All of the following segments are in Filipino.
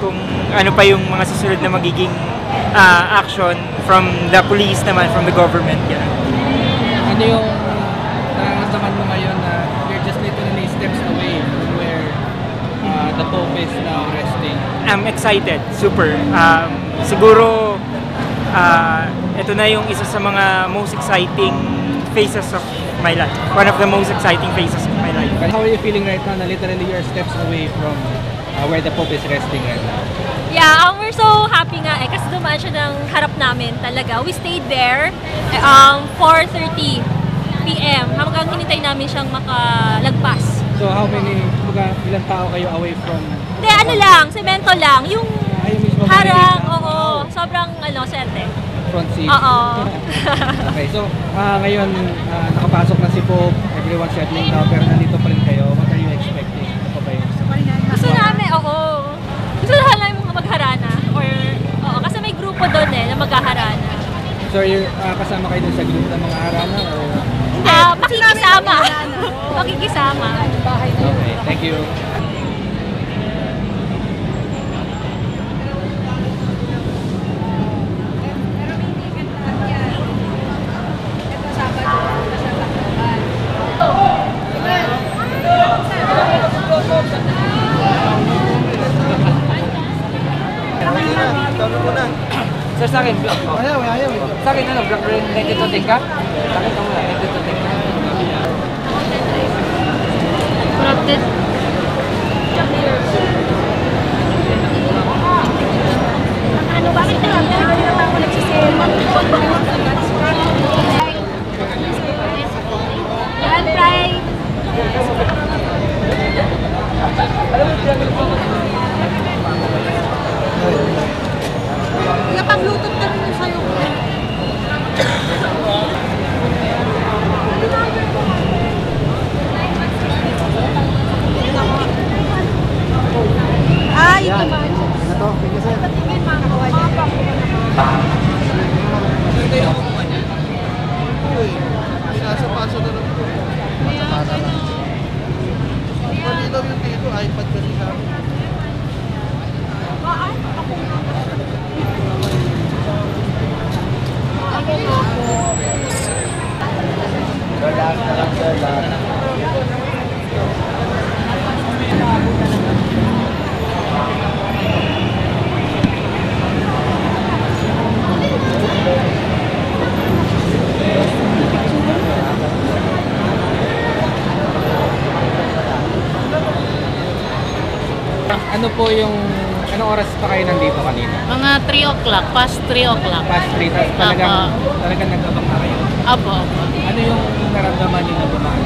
kung ano pa yung mga susunod na magiging action from the police naman, from the government. Yan. Ano yung nararamdaman mo ngayon na you're just literally steps away from where the Pope is now resting? I'm excited, super. Siguro, ito na yung isa sa mga most exciting phases of my life. One of the most exciting phases of my life. How are you feeling right now na literally you're steps away from where the Pope is resting right now? Yeah, we're so happy nga kasi dumaan siya ng harap namin talaga. We stayed there 4:30 p.m. hanggang hinintay namin siyang makalagpas. So how many, ilang tao kayo away from? Hindi, ano lang, semento lang. Yung harang, oo, sobrang swerte. Front seat? Oo. Okay, so ngayon nakapasok na si Pope, everyone settling down, pero nandito pa rin kayo. What are you expecting? Ano pa ba yun? Gusto namin, gusto namin magharana. Kasi may grupo doon na maghaharana. So kasama kayo dun sa group ng mga harana? Makikisama. Makikisama. Okay, thank you. Sir, sa akin, vlog ko. Ayaw. Sa akin, vlog rin. Nagtituting ka? Sa akin, ito muna. Nagtituting ka. Corrupted. Bakit na? Hindi naman ako nagsisale. Yan, try. Napag-bluetooth ka rin sa'yo. Ito ba? Ito, thank you sir. Patingin mga kawain. Nasa paso na lang ito. Matapata lang. Malinaw yung dito, iPad kasi sa amin. Ano po yung, anong oras pa kayo nandito kanina? Mga 3 o'clock, past 3 o'clock. Past 3, tapos talagang nagkabang na kayo. Apo. Ano yung naramdaman nyo na dumaan?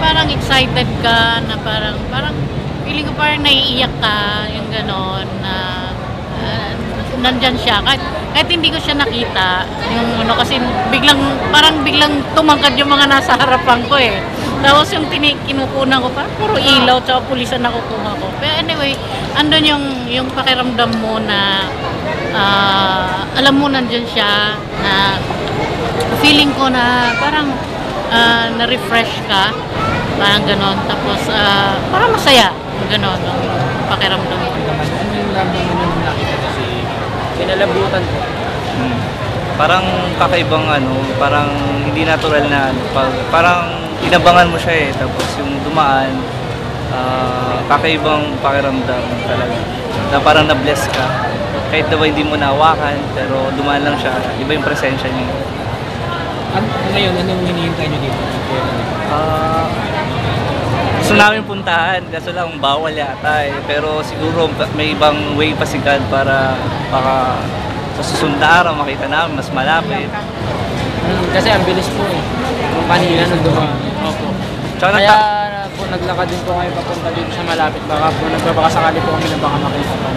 Parang excited ka na parang feeling ko parang naiiyak ka, yung gano'n na nandyan siya. Kahit hindi ko siya nakita, yung kasi biglang tumangkad yung mga nasa harapan ko eh. Tapos yung kinukunan ko, parang puro ilaw, tsaka pulisan na kukuha ko. Pero anyway, andun yung pakiramdam mo na alam mo nandyan siya, na feeling ko na parang na-refresh ka, parang gano'n. Tapos parang masaya, gano'n ang pakiramdam mo. Ano yung naramdaman nyo nung nakita ko si Kinalabutan ko. Parang kakaibang parang hindi natural na parang inabangan mo siya eh, tapos yung dumaan, kakaibang pakiramdam talaga. Na parang na-bless ka. Kahit na ba hindi mo nahawakan, pero dumaan lang siya, iba yung presensya niya. Ngayon, anong hinihintay nyo dito? Gusto namin puntahan, kaso lang bawal yata eh. Pero siguro may ibang way pa si God para baka sa susunod na araw makita namin, mas malapit. Kasi ang bilis po eh. Kanina nung dumaan. Opo. Kaya po naglakad din po kayo papunta dito sa malapit. Baka sakali po kami na baka makita po.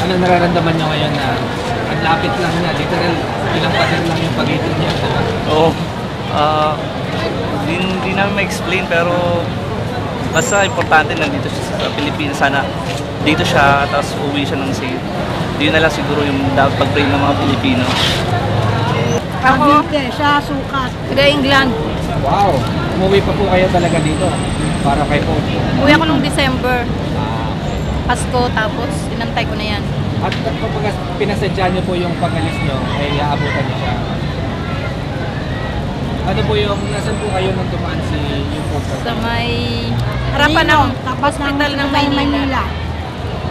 Ano nararamdaman nyo ngayon na ang lapit lang niya, literal, ilang pader lang yung pagitan niya? Oo. Hindi namin ma-explain pero basta importante nandito siya sa Pilipinas. Sana dito siya, tapos uwi siya ng safe. Yun na lang siguro yung dapat pag-pray ng mga Pilipino. Cavite, siya sukat. Taga England. Wow! Umuwi pa po kayo talaga dito para kay Pope. Uwi ako nung December. Pasko, tapos inantay ko na yan. At kapag pinasadya niyo po yung pag-alis niyo, ay aabutan niyo siya. Ano po yung, nasan po kayo nung dumaan si yung po? Sa may harapan ng hospital ng Maynila.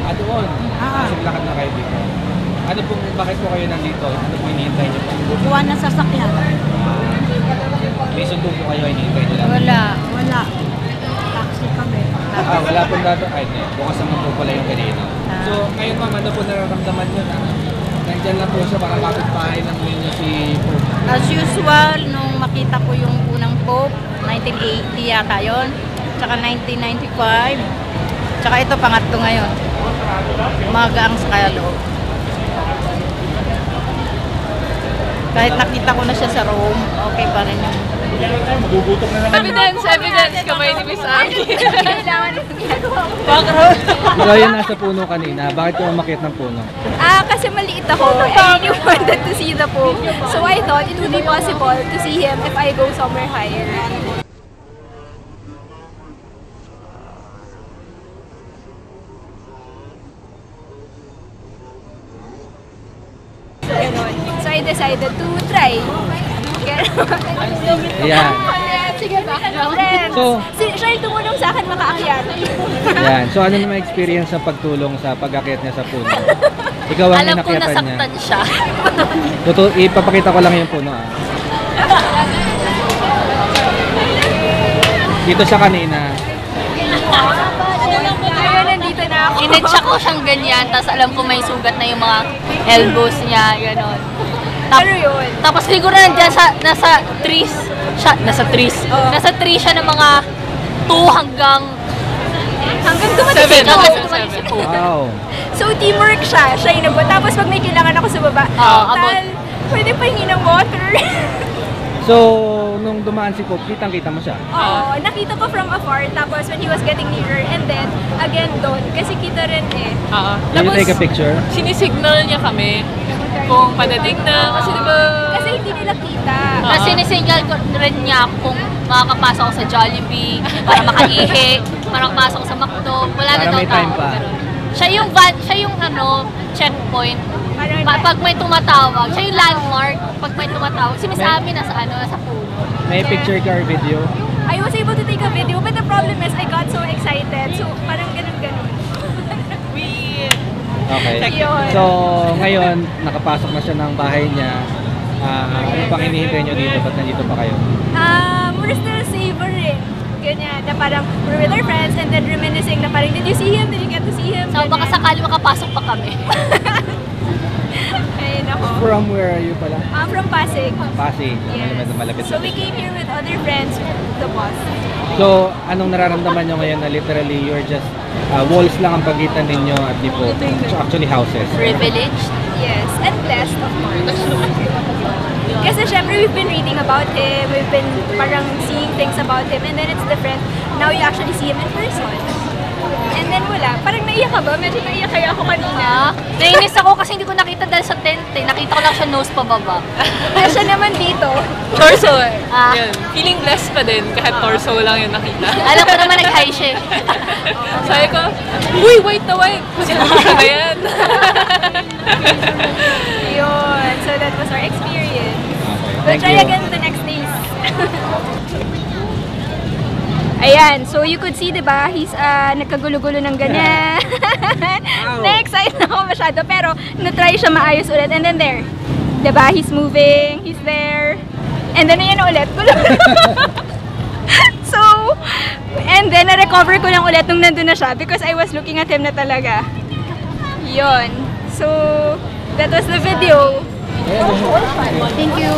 Doon. Naglakad na kayo dito. Ano po, bakit po kayo nandito? Ano po hinihintay niyo po? Buwan na sasakyan. May sundo po kayo hinihintay niyo lang? Wala. Taxi kami. Wala pong dato. Ay, bukas naman po pala yung kanina. So, ngayon ma'am, ano po nararamdaman nyo na nandyan lang po siya para kapit-bahay lang ninyo si Pope? As usual, nung makita ko yung unang Pope, 1980 yata yun. Tsaka 1995. Tsaka ito, pangatlo ngayon. Umaga ang sakaya loob. Kahit nakita ko na siya sa Rome, okay pa rin yung... Evidence, kamay ni Miss Ami. So, yun nasa puno kanina. Bakit ka umakyat ng puno? Kasi maliit ako. I really wanted to see the Pope. So I thought it would be possible to see him if I go somewhere higher. So I decided to try. Ayan. Sige ba? Friends. So- Siya yung tumulong sa akin makaakyat. Ayan. So, ano naman experience sa pagtulong sa pag-akyat niya sa puno? Ikaw ang Alam ko inakyatan niya. nasaktan siya. Ipapakita ko lang yung puno. Dito siya kanina. Ayun, nandito na ako. Inetsa ko siyang ganyan, tapos alam ko may sugat na yung mga elbows niya, gano'n. Pero yun. Tapos siguro nandiyan nasa trees Nasa trees siya ng mga 2 hanggang dumating si Pope. dumating si Pope. Wow. So teamwork siya. Siya yung nagbuhat. Tapos pag may kailangan ako sa baba, abot. pwede pa hingi ng water. So, nung dumaan si Pope, kitang-kita mo siya. Oo, nakita ko from afar. Tapos when he was getting nearer, and then again doon, kasi kita rin eh. Can you take a picture? Sinisignal niya kami kung padating na. Kasi diba, Kasi hindi nila kita. Kasi sinisignal ko rin niya kung makakapasok ako sa Jollibee, para makaihi, para makapasok ako sa McDo. Wala na Para daw may time tao. pa. Ganun. Siya yung checkpoint. Parang Pag may tumatawag, siya yung landmark. Pag may tumatawag, si Miss Ami nasa puno. May picture ka or video? I was able to take a video, but the problem is I got so excited. So parang ganun-ganun. Okay. Yun. So, ngayon, nakapasok na siya ng bahay niya. Ano pang hinihintay niyo dito? Ba't nandito pa kayo? We're still savoring. Ganyan, na parang we're with our friends and then reminiscing na parang, did you see him? Did you get to see him? So baka sakali makapasok pa kami. Ayun ako. From where are you pala? I'm from Pasig. Pasig. Yes. Malapit So we came here with other friends with the boss. So, anong nararamdaman niyo ngayon na literally you're just walls lang ang pagitan ninyo at di po actually houses? Privileged. Yes, and blessed of course. Kasi syempre we've been reading about him, we've been parang seeing things about him, and then it's different. Now you actually see him in person. And then wala, parang naiyak ka ba? Medyo naiyak kaya ako kanina. Nainis ako kasi hindi ko nakita dahil sa tent eh. Nakita ko lang siya nose pababa. Kaya siya naman dito. torso eh. Ah. Yun. Feeling blessed pa din kahit torso lang yung nakita. Alam ko naman nag-high siya eh. Sabi ko, uy, white na white. Sino na yan? Yun. So that was our experience. Thank We'll try you. again the next days. Ayan, so you could see, diba, he's nagkagulo-gulo ng ganyan. Na-excite ako masyado, pero na-try siya maayos ulit. And then there, diba, he's moving, he's there. And then ayan na ulit, gulo. So, and then na-recover ko lang ulit nung nandun na siya because I was looking at him na talaga. Yun. So, that was the video. Thank you.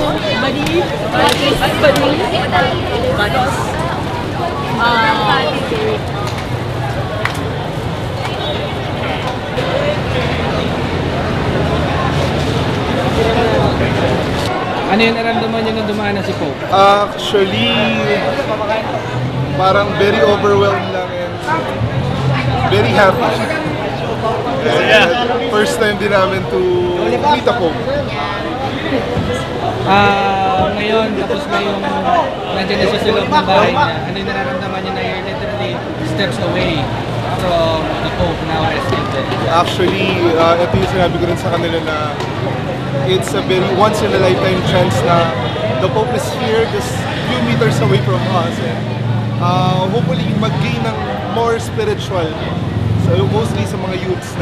Ano yung naramdaman niyo nung dumaan na si Pope? Actually, parang very overwhelmed lang and very happy. And first time din namin to meet a Pope. Ngayon, tapos na yung nandiyan na siya sa loob ng bahay niya. Ano yung nararamdaman niyo na you're literally steps away from the Pope now rescued them? Actually, ito yung sinabi ko rin sa kanila na it's a very once in a lifetime chance na the Pope is here just few meters away from us. And, hopefully mag-gain ng more spiritual. So mostly sa mga youths